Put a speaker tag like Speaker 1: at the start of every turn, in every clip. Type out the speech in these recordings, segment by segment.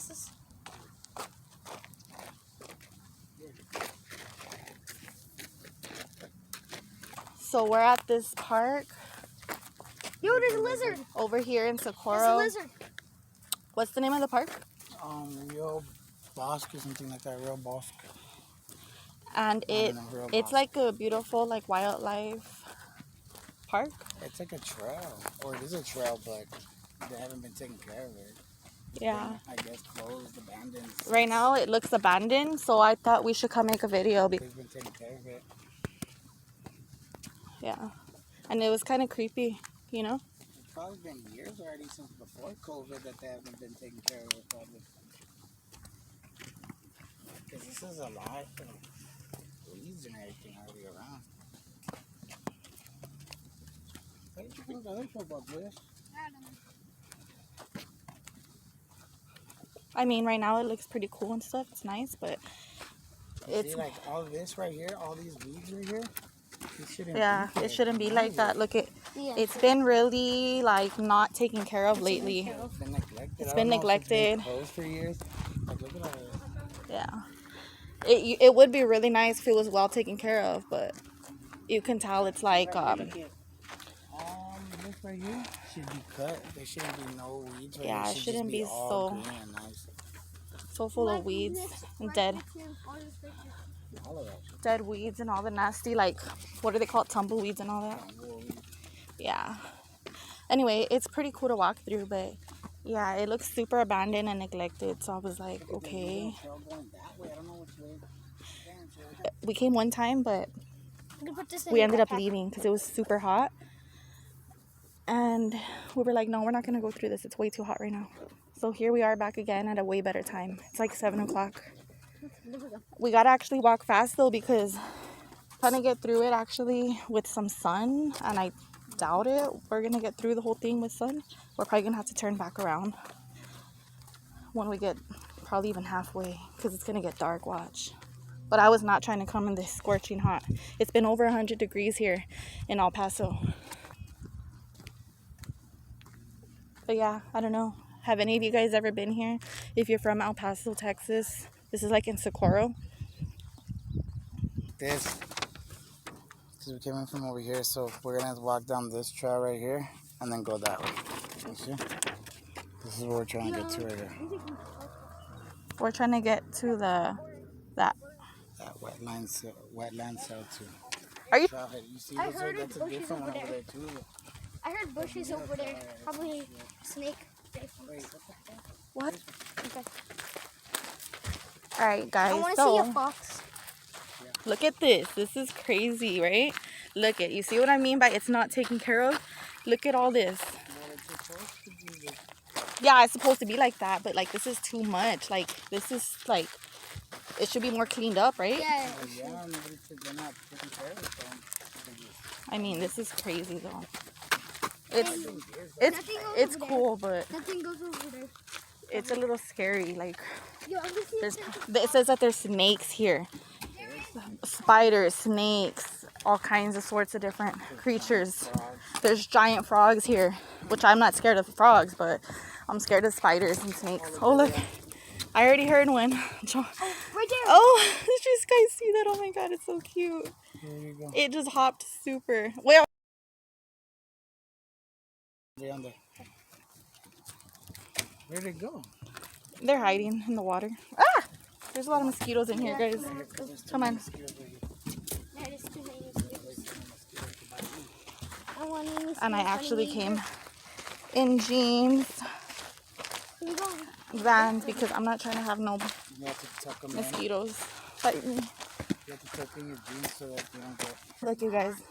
Speaker 1: glasses.
Speaker 2: So we're at this park.
Speaker 1: Yo, there's a lizard.
Speaker 2: Over here in Socorro.
Speaker 1: There's a lizard.
Speaker 2: What's the name of the park?
Speaker 3: Rio Bosque or something like that. Rio Bosque.
Speaker 2: And it's like a beautiful like wildlife park.
Speaker 3: It's like a trail, or it is a trail, but they haven't been taking care of it.
Speaker 2: Yeah.
Speaker 3: I guess closed, abandoned.
Speaker 2: Right now it looks abandoned, so I thought we should come make a video.
Speaker 3: They've been taking care of it.
Speaker 2: Yeah. And it was kind of creepy, you know?
Speaker 3: It's probably been years already since before COVID that they haven't been taking care of it, probably. Because this is a lot of weeds and everything already around. What did you think the other show about this?
Speaker 1: I don't know.
Speaker 2: I mean, right now it looks pretty cool and stuff. It's nice, but it's...
Speaker 3: See, like all this right here, all these weeds right here,
Speaker 2: it shouldn't be like that. Look, it's been really like not taken care of lately.
Speaker 3: It's been neglected.
Speaker 2: It's been neglected.
Speaker 3: Closed for years. Like, look at all this.
Speaker 2: Yeah. It would be really nice if it was well taken care of, but you can tell it's like
Speaker 3: this right here should be cut. There shouldn't be no weeds. Right
Speaker 2: yeah,
Speaker 3: here.
Speaker 2: it shouldn't be
Speaker 3: all green and nice.
Speaker 2: so full of weeds and dead weeds and all the nasty, like, what do they call it, tumbleweeds and all that. Yeah. Anyway, it's pretty cool to walk through, but yeah, it looks super abandoned and neglected. So I was like, okay. We came one time, but we ended up leaving because it was super hot. And we were like, no, we're not going to go through this. It's way too hot right now. So here we are back again at a way better time. It's like 7 o'clock. We got to actually walk fast, though, because I'm trying to get through it actually with some sun. And I doubt it. We're going to get through the whole thing with sun. We're probably going to have to turn back around when we get probably even halfway, because it's going to get dark, watch. But I was not trying to come in this scorching hot. It's been over 100 degrees here in El Paso. But yeah, I don't know. Have any of you guys ever been here? If you're from El Paso, Texas, this is like in Socorro.
Speaker 3: Because we came in from over here, so we're going to walk down this trail right here and then go that way. You see? This is what we're trying to get to right here.
Speaker 2: We're trying to get to that
Speaker 3: wetland cell too.
Speaker 2: Are you?
Speaker 3: You see, that's a different one over there too.
Speaker 1: I heard bushes over there. Probably snake.
Speaker 2: What?
Speaker 1: Okay.
Speaker 2: All right, guys.
Speaker 1: I want to see a fox.
Speaker 2: Look at this. This is crazy, right? Look at, you see what I mean by it's not taken care of? Look at all this. Yeah, it's supposed to be like that, but like this is too much. Like this is like, it should be more cleaned up, right?
Speaker 1: Yeah.
Speaker 2: I mean, this is crazy though. It's cool, but
Speaker 1: Nothing goes over there.
Speaker 2: it's a little scary. Like,
Speaker 1: Yo,
Speaker 2: it says that there's snakes here, spiders, snakes, all kinds of sorts of different creatures. There's giant frogs here, which I'm not scared of frogs, but I'm scared of spiders and snakes. Oh look, I already heard one.
Speaker 1: right there.
Speaker 2: Oh, did you guys see that? Oh my god, it's so cute.
Speaker 3: Here you go.
Speaker 2: It just hopped super. Well.
Speaker 3: Where'd it go?
Speaker 2: They're hiding in the water. Ah! There's a lot of mosquitoes in here, guys. Come on. And I actually came in jeans, Vans, because I'm not trying to have no mosquitoes fight me.
Speaker 3: You have to tuck in your jeans so that you don't get...
Speaker 2: Look, you guys.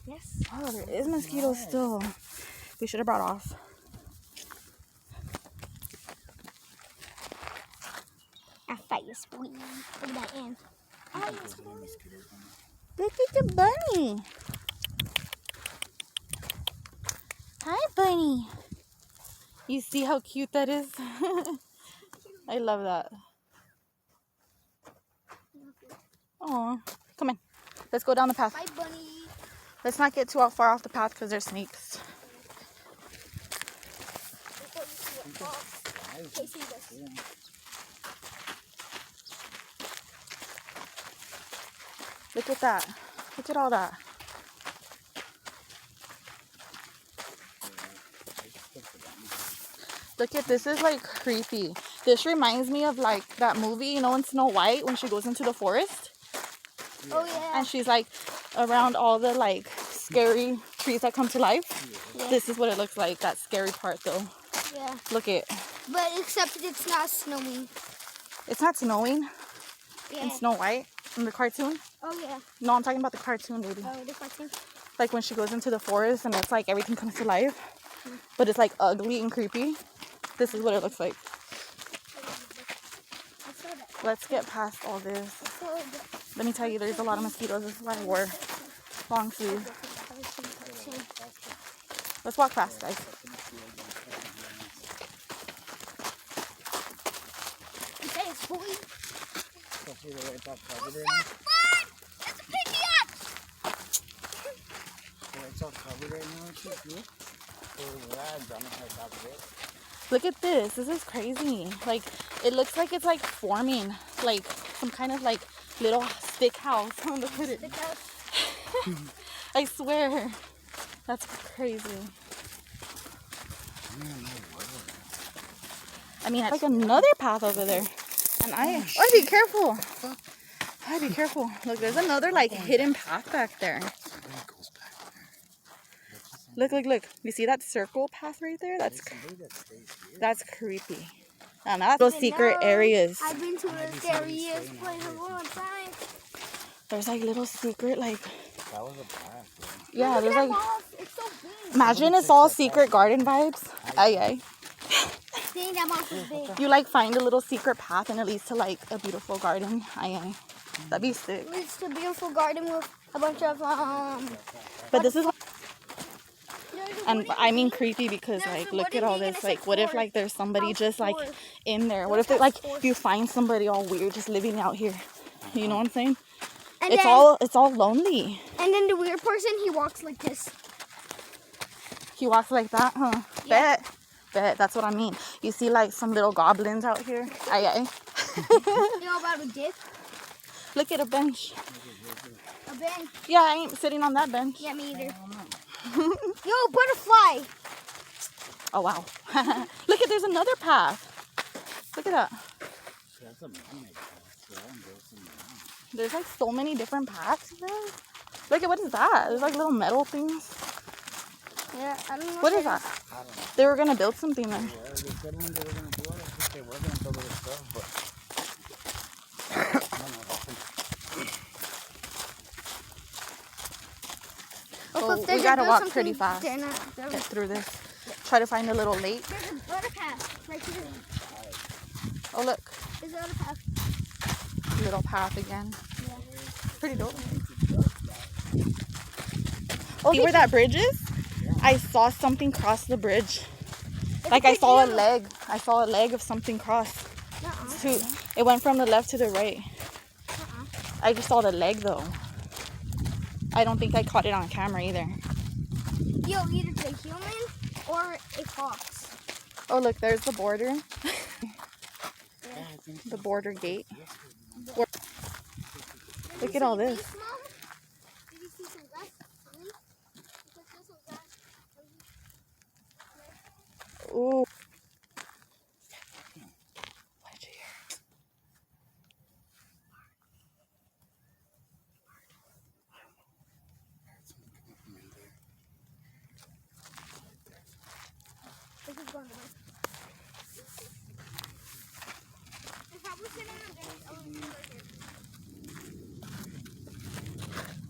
Speaker 1: Yes.
Speaker 2: Oh, there is mosquitoes still. We should have brought off.
Speaker 1: I fight you, sweet. Look at that ant.
Speaker 2: Look at the bunny. Hi, bunny. You see how cute that is? I love that. Oh, come on. Let's go down the path.
Speaker 1: Bye, bunny.
Speaker 2: Let's not get too far off the path because there's snakes. Look at that. Look at all that. Look at this. Is like creepy. This reminds me of like that movie, you know, in Snow White when she goes into the forest.
Speaker 1: Oh yeah.
Speaker 2: And she's like around all the like scary trees that come to life.
Speaker 1: Yeah.
Speaker 2: This is what it looks like. That scary part though.
Speaker 1: Yeah.
Speaker 2: Look it.
Speaker 1: But except it's not snowing.
Speaker 2: It's not snowing
Speaker 1: Yeah.
Speaker 2: in Snow White in the cartoon.
Speaker 1: Oh yeah.
Speaker 2: No, I'm talking about the cartoon, baby.
Speaker 1: Oh, the cartoon.
Speaker 2: Like when she goes into the forest and it's like everything comes to life, but it's like ugly and creepy. This is what it looks like.
Speaker 1: I saw that.
Speaker 2: Let's get past all this.
Speaker 1: I saw that.
Speaker 2: Let me tell you, there's a lot of mosquitoes. This is why I wore long sleeves. Let's walk fast, guys.
Speaker 1: Okay, it's fully.
Speaker 3: What's up, bud?
Speaker 1: It's a pickaxe!
Speaker 3: It's all covered right now, it's just good.
Speaker 2: Look at this. This is crazy. Like, it looks like it's like forming like some kind of like little stick house. Look at it.
Speaker 1: Stick house.
Speaker 2: I swear. That's crazy. I mean, like another path over there. And I'd be careful. I'd be careful. Look, there's another like hidden path back there. Look, look, look. You see that circle path right there? That's creepy. And that's those secret areas.
Speaker 1: I've been to those areas playing a long time.
Speaker 2: There's like little secret, like,
Speaker 3: That was a path,
Speaker 2: yeah,
Speaker 1: Look
Speaker 2: there's
Speaker 1: at that
Speaker 2: like,
Speaker 1: moss. It's so big.
Speaker 2: imagine it's all secret garden vibes. Aye, aye.
Speaker 1: Dang, that moss is big.
Speaker 2: You like find a little secret path and it leads to like a beautiful garden. Aye, aye. That'd be sick.
Speaker 1: It leads to a beautiful garden with a bunch of
Speaker 2: But this is,
Speaker 1: there's a
Speaker 2: and
Speaker 1: wooden
Speaker 2: I mean
Speaker 1: gate.
Speaker 2: creepy because
Speaker 1: There's
Speaker 2: like,
Speaker 1: a
Speaker 2: look at
Speaker 1: wooden
Speaker 2: all
Speaker 1: gate and
Speaker 2: this.
Speaker 1: it
Speaker 2: Like,
Speaker 1: says
Speaker 2: what if
Speaker 1: forest.
Speaker 2: like there's somebody
Speaker 1: House
Speaker 2: just like
Speaker 1: forest.
Speaker 2: in there? What
Speaker 1: House
Speaker 2: if it like
Speaker 1: forest.
Speaker 2: you find somebody all weird just living out here? You know what I'm saying?
Speaker 1: And
Speaker 2: It's all lonely.
Speaker 1: And then the weird person, he walks like this.
Speaker 2: He walks like that, huh?
Speaker 1: Yeah.
Speaker 2: Bet. That's what I mean. You see like some little goblins out here. Aye, aye.
Speaker 1: You know about a dick?
Speaker 2: Look at a bench.
Speaker 1: A bench.
Speaker 2: Yeah, I ain't sitting on that bench.
Speaker 1: Yeah, me either. Yo, butterfly.
Speaker 2: Oh, wow. Look at, there's another path. Look at that.
Speaker 3: That's a man-made path.
Speaker 2: There's like so many different paths here. Look at, what is that? There's like little metal things.
Speaker 1: Yeah, I don't know.
Speaker 2: What is that?
Speaker 3: I don't know.
Speaker 2: They were going to build something there.
Speaker 3: Yeah, they said when they were going to do it, I think they were going to build other stuff, but I don't know what happened.
Speaker 1: Oh,
Speaker 2: So
Speaker 1: if they're
Speaker 2: we
Speaker 1: gonna
Speaker 2: gotta
Speaker 1: build
Speaker 2: walk
Speaker 1: something,
Speaker 2: pretty fast.
Speaker 1: they're not- they're-
Speaker 2: Get through this. Try to find a little lake.
Speaker 1: There's a butter path right here.
Speaker 2: Oh, look.
Speaker 1: There's another path.
Speaker 2: Little path again.
Speaker 1: Yeah.
Speaker 2: Pretty dope. Oh, see where that bridge is? I saw something cross the bridge. Like I saw a leg. I saw a leg of something cross.
Speaker 1: Uh-uh.
Speaker 2: It went from the left to the right.
Speaker 1: Uh-uh.
Speaker 2: I just saw the leg though. I don't think I caught it on camera either.
Speaker 1: Yo, either it's a human or a fox.
Speaker 2: Oh look, there's the border.
Speaker 3: Yeah, I think
Speaker 2: The border gate.
Speaker 1: Did
Speaker 2: Look
Speaker 1: you
Speaker 2: at all
Speaker 1: see
Speaker 2: this.
Speaker 1: Mom? Did you see some grass? Because there's some grass.
Speaker 2: Ooh. What did you hear?
Speaker 1: This is going to be. If I was sitting on this, I would be right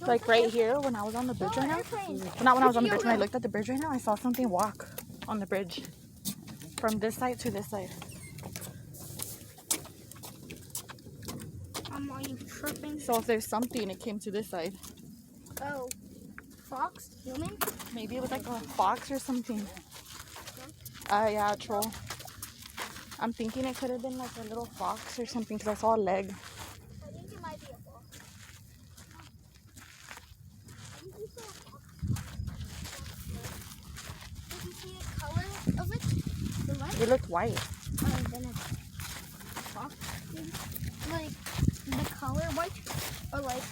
Speaker 1: here.
Speaker 2: Like right here when I was on the bridge right now. Not when I was on the bridge, when I looked at the bridge right now, I saw something walk on the bridge. From this side to this side.
Speaker 1: Are you tripping?
Speaker 2: So if there's something, it came to this side.
Speaker 1: Oh. Fox? Human?
Speaker 2: Maybe it was like a fox or something. Yeah, a troll. I'm thinking it could have been like a little fox or something because I saw a leg.
Speaker 1: I think it might be a fox. I think you saw a fox. Did you see the color of it? The light?
Speaker 2: It looked white.
Speaker 1: Oh, then it's fox. Maybe? Like the color white? Or like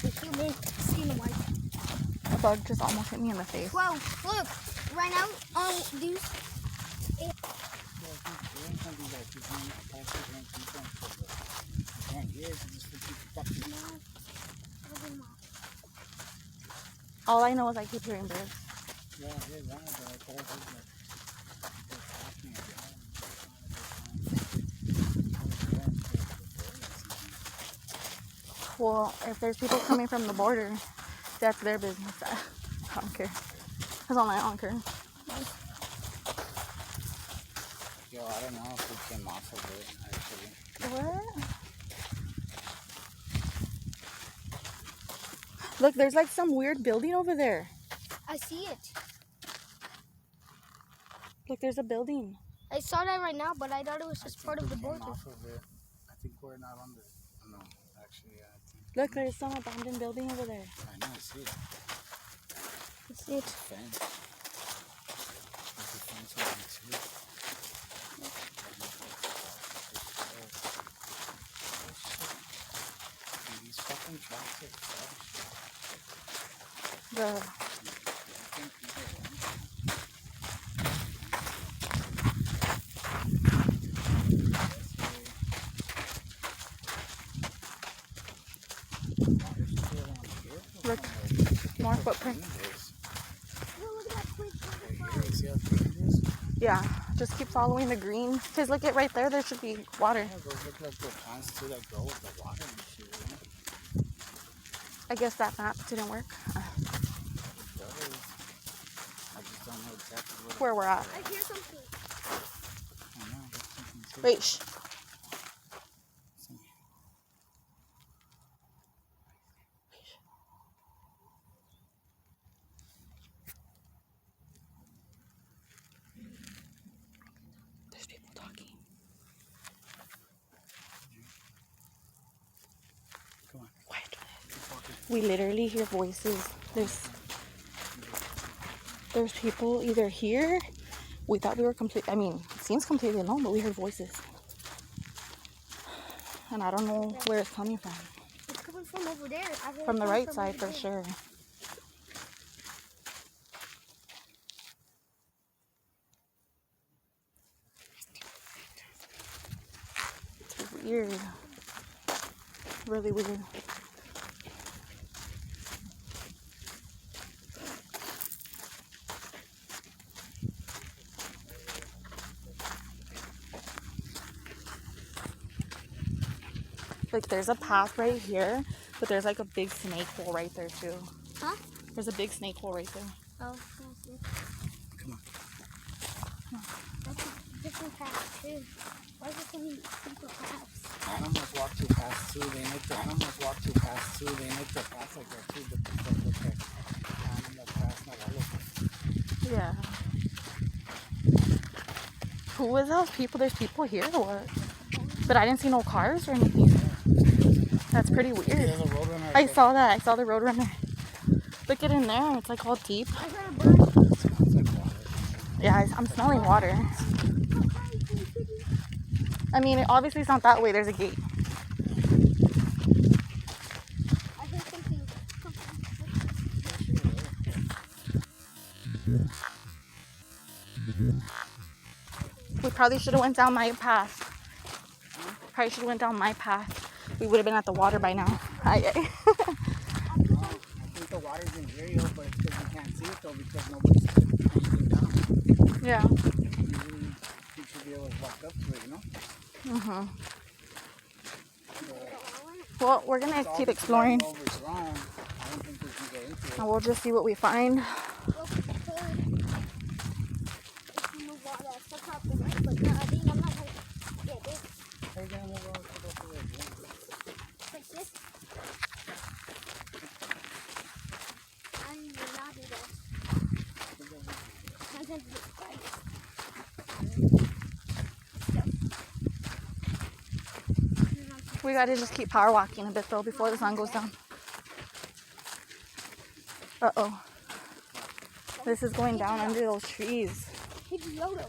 Speaker 1: the human? Skin white.
Speaker 2: A bug just almost hit me in the face.
Speaker 1: Whoa, look. Right now, these.
Speaker 2: All I know is I keep hearing birds. Well, if there's people coming from the border, that's their business. I don't care. That's all I don't care.
Speaker 3: Yo, I don't know if we came off of it, actually.
Speaker 2: What? Look, there's like some weird building over there.
Speaker 1: I see it.
Speaker 2: Look, there's a building.
Speaker 1: I saw that right now, but I thought it was just part of the border.
Speaker 3: Off of it. I think we're not on the. No, actually, yeah.
Speaker 2: Look, there's some abandoned building over there.
Speaker 3: I know, I see it.
Speaker 1: I see it.
Speaker 3: Fence. There's a fence over there, too. These fucking trucks are
Speaker 2: The look, more footprints. Yeah, just keep following the green. Cause look at right there. There should be water.
Speaker 3: Yeah, those look like the plants too that grow with the water and shit.
Speaker 2: I guess that map didn't work.
Speaker 3: I just don't know exactly
Speaker 2: Where we're at.
Speaker 1: I hear something.
Speaker 3: I know, there's something too.
Speaker 2: Wait, shh. There's people talking.
Speaker 3: Come on.
Speaker 2: Quiet. We literally hear voices. There's people either here. We thought we were I mean, it seems completely alone, but we heard voices. And I don't know where it's coming from.
Speaker 1: It's coming from over there.
Speaker 2: From the right side for sure. It's weird. Really weird. Like there's a path right here, but there's like a big snake hole right there too.
Speaker 1: Huh?
Speaker 2: There's a big snake hole right there.
Speaker 1: Oh, I see.
Speaker 3: Come on.
Speaker 1: That's a different path too. Why is it so many simple paths?
Speaker 3: Animals walk too fast too. They make the animals walk too fast too. They make the paths like that too, but they don't look like animal paths, not all of them.
Speaker 2: Yeah. Who is those people? There's people here or what? But I didn't see no cars or anything. That's pretty weird.
Speaker 3: There's a road runner.
Speaker 2: I saw that. I saw the road runner. Look at in there. It's like all deep.
Speaker 1: I heard a bird.
Speaker 3: It smells like water.
Speaker 2: Yeah, I'm smelling water. I mean, it obviously it's not that way. There's a gate.
Speaker 1: I heard something.
Speaker 2: We probably should have went down my path. Probably should have went down my path. We would have been at the water by now.
Speaker 3: I think the water's in Rio, but it's because we can't see it though because nobody's anything down.
Speaker 2: Yeah.
Speaker 3: Usually you should be able to walk up to it, you know?
Speaker 2: Mhm. Well, we're gonna keep exploring,
Speaker 3: Over is wrong. I don't think we can go into it.
Speaker 2: and we'll just see what we find.
Speaker 3: How are you gonna move on to the way?
Speaker 1: Like this. I will not do that. I'm going to do it twice.
Speaker 2: We gotta just keep power walking a bit though before the sun goes down. Uh-oh. This is going down under those trees.
Speaker 1: It's Yodo.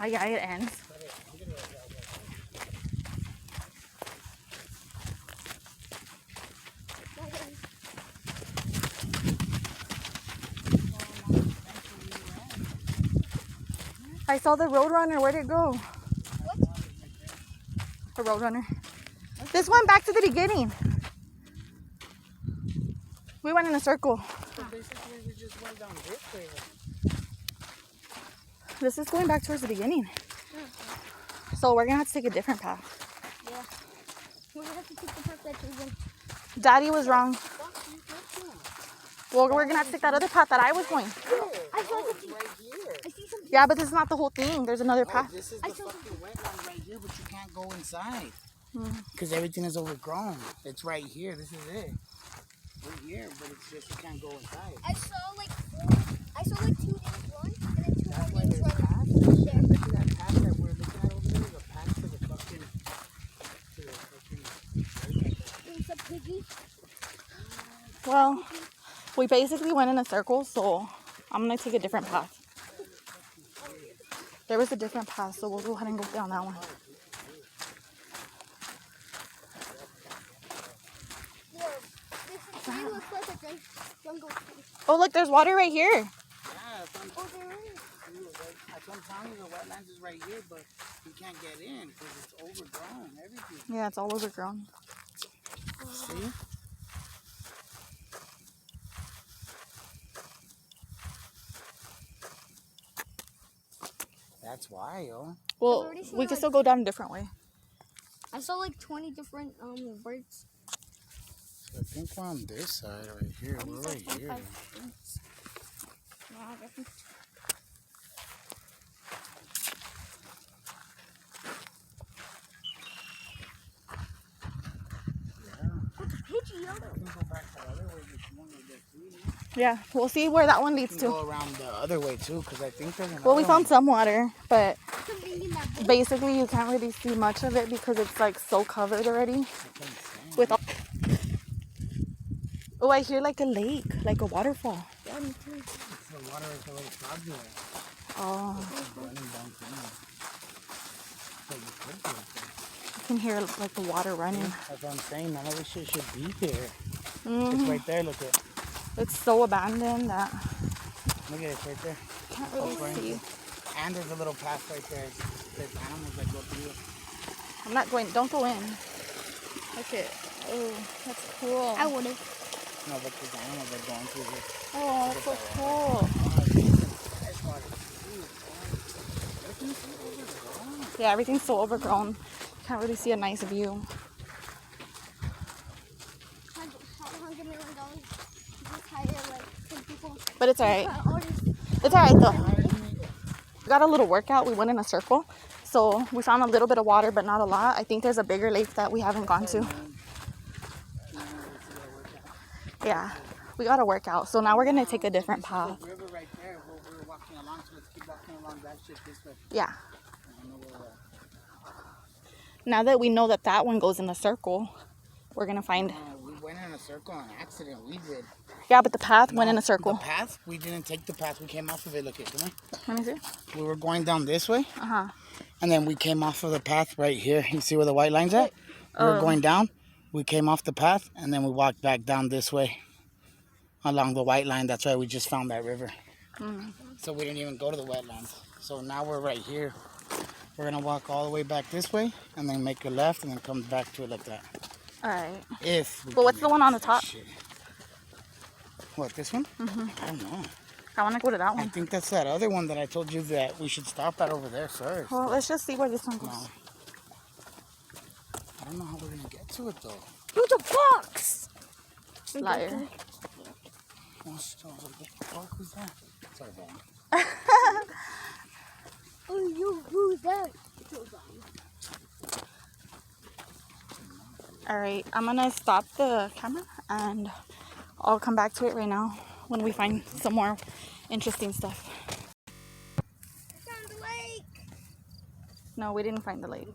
Speaker 2: Oh yeah, it ends. I saw the Roadrunner. Where'd it go?
Speaker 1: What?
Speaker 2: The Roadrunner. This went back to the beginning. We went in a circle.
Speaker 3: So basically, we just went down this way.
Speaker 2: This is going back towards the beginning. So we're gonna have to take a different path.
Speaker 1: Yeah. We're gonna have to take the path that we went.
Speaker 2: Daddy was wrong. Well, we're gonna have to take that other path that I was going.
Speaker 1: I saw something.
Speaker 3: Right here.
Speaker 1: I see something.
Speaker 2: Yeah, but this is not the whole thing. There's another path.
Speaker 3: This is the fucking wetland right here, but you can't go inside.
Speaker 2: Hmm.
Speaker 3: Because everything is overgrown. It's right here. This is it. Right here, but it's just you can't go inside.
Speaker 1: I saw like 2 names run, and then 2
Speaker 3: That's
Speaker 1: more
Speaker 3: why
Speaker 1: names
Speaker 3: there's
Speaker 1: run
Speaker 3: paths.
Speaker 1: there.
Speaker 3: I bet you that path that we're looking at over there is a path to the fucking...
Speaker 1: There's a piggy.
Speaker 2: Well, we basically went in a circle, so I'm gonna take a different path. There was a different path, so we'll go ahead and go down that one.
Speaker 1: Yeah, this tree looks like a jungle tree.
Speaker 2: Oh, look, there's water right here.
Speaker 3: Yeah, that's
Speaker 1: Oh, there is.
Speaker 3: what I'm telling you, the wetlands is right here, but you can't get in because it's overgrown, everything.
Speaker 2: Yeah, it's all overgrown.
Speaker 3: See? That's why, yo.
Speaker 2: Well,
Speaker 1: already seen
Speaker 2: we can
Speaker 1: like-
Speaker 2: still go down a different way.
Speaker 1: I saw like 20 different birds.
Speaker 3: I think we're on this side right here. We're right here.
Speaker 1: No, I guess Pidgey, yo.
Speaker 3: We can go back the other way if you want to get through.
Speaker 2: Yeah, we'll see where that one
Speaker 3: We
Speaker 2: leads
Speaker 3: can
Speaker 2: to.
Speaker 3: go around the other way too, because I think there's another
Speaker 2: Well, we found
Speaker 3: one.
Speaker 2: some water, but
Speaker 1: Something in that book.
Speaker 2: basically you can't really see much of it because it's like so covered already. With all... Oh, I hear like a lake, like a waterfall.
Speaker 1: Yeah, me too.
Speaker 3: It's the water is a little foggy.
Speaker 2: Oh,
Speaker 3: It's running down through. So you could do it.
Speaker 2: you can hear like the water running.
Speaker 3: That's what I'm saying. None of this shit should be here.
Speaker 2: Mhm.
Speaker 3: It's right there. Look at
Speaker 2: It's so abandoned that
Speaker 3: Look at it. It's right there.
Speaker 2: you can't really
Speaker 3: Right
Speaker 2: see.
Speaker 3: there. And there's a little path right there. There's animals that go through it.
Speaker 2: I'm not going. Don't go in. Look at. Oh, that's cool.
Speaker 1: I wouldn't.
Speaker 3: No, but there's animals that go through here.
Speaker 2: Oh, that's so cool. Yeah, everything's so overgrown. Can't really see a nice view.
Speaker 1: $100 million. Just hire like 10 people.
Speaker 2: But it's alright.
Speaker 1: All this.
Speaker 2: It's alright though. We got a little workout. We went in a circle. So we found a little bit of water, but not a lot. I think there's a bigger lake that we haven't gone to. Yeah, we got to work out. So now we're going to take a different path.
Speaker 3: The river right there where we're walking along, so let's keep walking along that shit this way.
Speaker 2: Yeah.
Speaker 3: I know where we're at.
Speaker 2: Now that we know that that one goes in a circle, we're going to find...
Speaker 3: We went in a circle on accident. We did.
Speaker 2: Yeah, but the path went in a circle.
Speaker 3: The path? We didn't take the path. We came off of it. Look at it. Come on.
Speaker 2: Let me see.
Speaker 3: We were going down this way,
Speaker 2: Uh-huh.
Speaker 3: and then we came off of the path right here. You see where the white line's at? We were going down. We came off the path, and then we walked back down this way along the white line. That's why we just found that river. So we didn't even go to the wetlands. So now we're right here. We're going to walk all the way back this way, and then make a left, and then come back to it like that.
Speaker 2: All right.
Speaker 3: If we
Speaker 2: But what's
Speaker 3: can
Speaker 2: the one on the
Speaker 3: make
Speaker 2: top?
Speaker 3: shit. What, this one? I don't know.
Speaker 2: I want to go to that
Speaker 3: I
Speaker 2: one.
Speaker 3: think that's that other one that I told you that we should stop at over there first.
Speaker 2: Well, let's just see where this one goes.
Speaker 3: No. I don't know how we're going to get to it, though.
Speaker 1: There's a box.
Speaker 2: Liar.
Speaker 3: What the fuck was that? Sorry, Bob.
Speaker 1: Oh, who's that?
Speaker 2: All right, I'm going to stop the camera and I'll come back to it right now when we find some more interesting stuff.
Speaker 1: I found the lake.
Speaker 2: No, we didn't find the lake.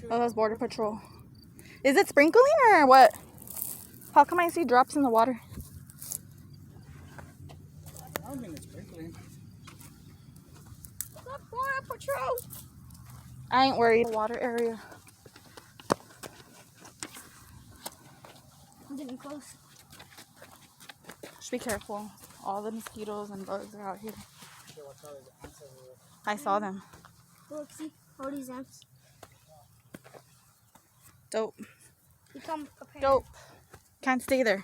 Speaker 2: Oh, that's Border Patrol. Is it sprinkling or what? How come I see drops in the water?
Speaker 3: I don't think it's sprinkling.
Speaker 2: I ain't worried. Water area.
Speaker 1: I'm getting close.
Speaker 2: Just be careful. All the mosquitoes and bugs are out here. I saw them.
Speaker 1: Look, see all these ants.
Speaker 2: Dope.
Speaker 1: Become prepared.
Speaker 2: Dope. Can't stay there.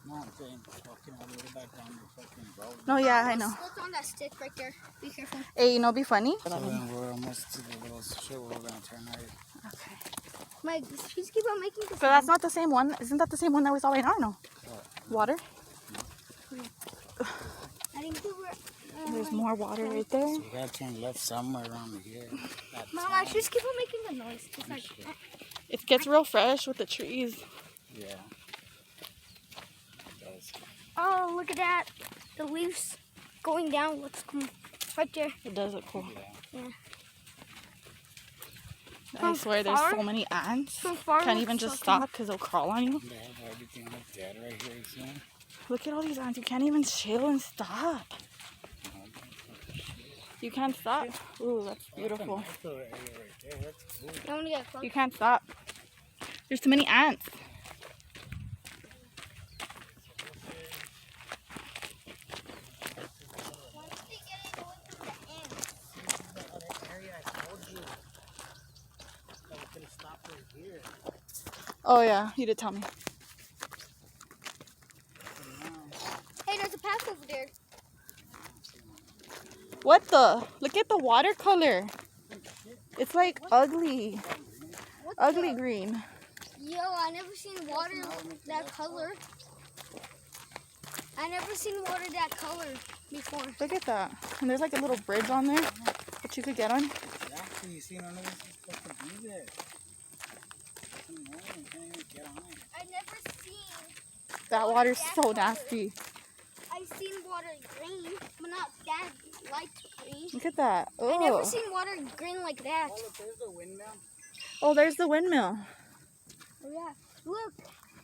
Speaker 3: No, I'm saying walking all the way back down the fucking road.
Speaker 2: No, yeah, I know.
Speaker 1: Look on that stick right there. Be careful.
Speaker 2: Hey, you know, be funny.
Speaker 3: So then we're almost to the little shit where we're gonna turn right.
Speaker 2: Okay.
Speaker 1: Mike, just keep on making this.
Speaker 2: So that's not the same one. Isn't that the same one that we saw right now? No. Water.
Speaker 1: I think we were.
Speaker 2: There's more water right there.
Speaker 3: So you gotta turn left somewhere around here.
Speaker 1: Mama, just keep on making the noise. Just like,
Speaker 2: It gets real fresh with the trees.
Speaker 3: Yeah. It does.
Speaker 1: oh, look at that. The leaves going down looks cool. Right there.
Speaker 2: It does look cool.
Speaker 3: Yeah.
Speaker 1: Yeah.
Speaker 2: I
Speaker 1: From
Speaker 2: swear there's
Speaker 1: far-
Speaker 2: so many ants.
Speaker 1: From far
Speaker 2: Can't
Speaker 1: looks
Speaker 2: even
Speaker 1: so
Speaker 2: just
Speaker 1: cool.
Speaker 2: stop because they'll crawl on you.
Speaker 3: They have everything like that right here, you see?
Speaker 2: Look at all these ants. You can't even chill and stop. You can't stop. Ooh, that's beautiful.
Speaker 3: That's a nice little area right there. That's cool.
Speaker 1: I want to get close.
Speaker 2: You can't stop. There's too many ants.
Speaker 1: Once they get it, go into the ants.
Speaker 3: That area I told you that we could have stopped right here.
Speaker 2: Oh, yeah. You did tell me.
Speaker 1: Hey, there's a path over there.
Speaker 2: What the? Look at the watercolor. It's like ugly.
Speaker 1: What
Speaker 2: Ugly
Speaker 1: the?
Speaker 2: green.
Speaker 1: Yo, I never seen water that color. I never seen water that color before.
Speaker 2: Look at that. And there's like a little bridge on there that you could get on.
Speaker 3: Exactly. You see, none of this is supposed to be there. You can't even get on it.
Speaker 1: I never seen.
Speaker 2: That water's so nasty.
Speaker 1: I've seen water green, but not that light green.
Speaker 2: Look at that.
Speaker 1: I never
Speaker 2: Oh.
Speaker 1: seen water green like that.
Speaker 3: Oh, look, there's the windmill.
Speaker 2: Oh, there's the windmill.
Speaker 1: Oh, yeah. Look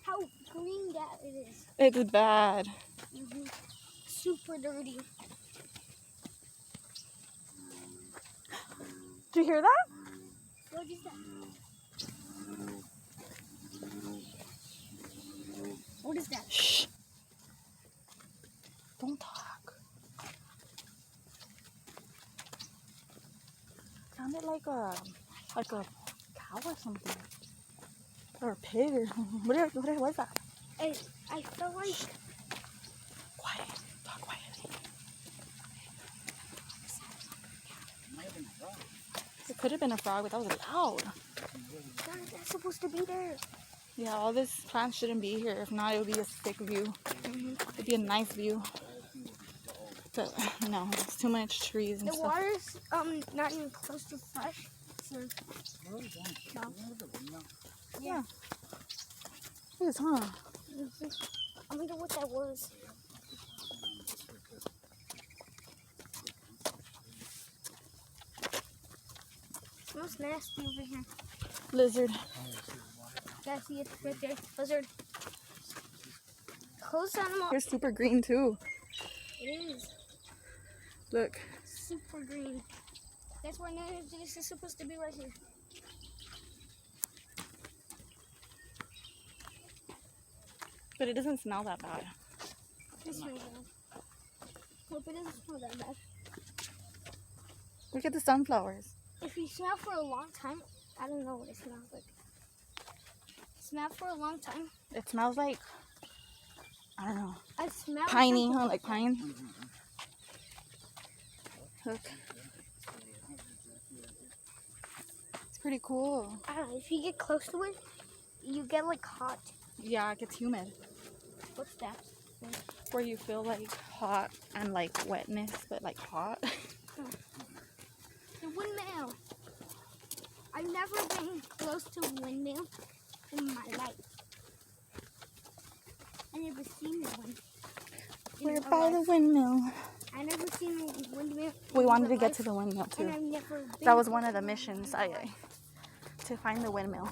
Speaker 1: how green that it is.
Speaker 2: It's bad.
Speaker 1: Super dirty.
Speaker 2: Did you hear that?
Speaker 1: What is that? What is that?
Speaker 2: Shh. Don't talk. Sounded like a cow or something. Or a pig or something. What was that?
Speaker 1: I felt like
Speaker 2: Quiet. Talk quietly. It could have been a frog, but that was loud.
Speaker 1: that's supposed to be there.
Speaker 2: Yeah, all this plants shouldn't be here. If not, it would be a sick view. It'd be a nice view. But no, it's too much trees and
Speaker 1: The
Speaker 2: stuff.
Speaker 1: water's not even close to fresh. So no.
Speaker 2: Yeah. It is, huh?
Speaker 1: I wonder what that was. Smells nasty over here.
Speaker 2: Lizard.
Speaker 1: Yeah, I see it right there. Lizard. Close animal.
Speaker 2: They're super green too.
Speaker 1: It is
Speaker 2: Look.
Speaker 1: super green. That's why this is supposed to be right here.
Speaker 2: But it doesn't smell that bad.
Speaker 1: This smells bad. Hope it doesn't smell that bad.
Speaker 2: Look at the sunflowers.
Speaker 1: If you smell for a long time, I don't know what it smells like. Smell for a long time.
Speaker 2: It smells like, I don't know,
Speaker 1: I smell
Speaker 2: piney,
Speaker 1: something
Speaker 2: huh? Like pine. Look. It's pretty cool.
Speaker 1: I don't know, if you get close to it, you get like hot.
Speaker 2: Yeah, it gets humid.
Speaker 1: What's that?
Speaker 2: Where you feel like hot and like wetness, but like hot.
Speaker 1: The windmill. I've never been close to a windmill in my life. I never seen one.
Speaker 2: We're by the windmill.
Speaker 1: I never seen a windmill.
Speaker 2: We wanted to get to the windmill
Speaker 1: And
Speaker 2: too.
Speaker 1: I've never been
Speaker 2: That was one of the missions to find the windmill.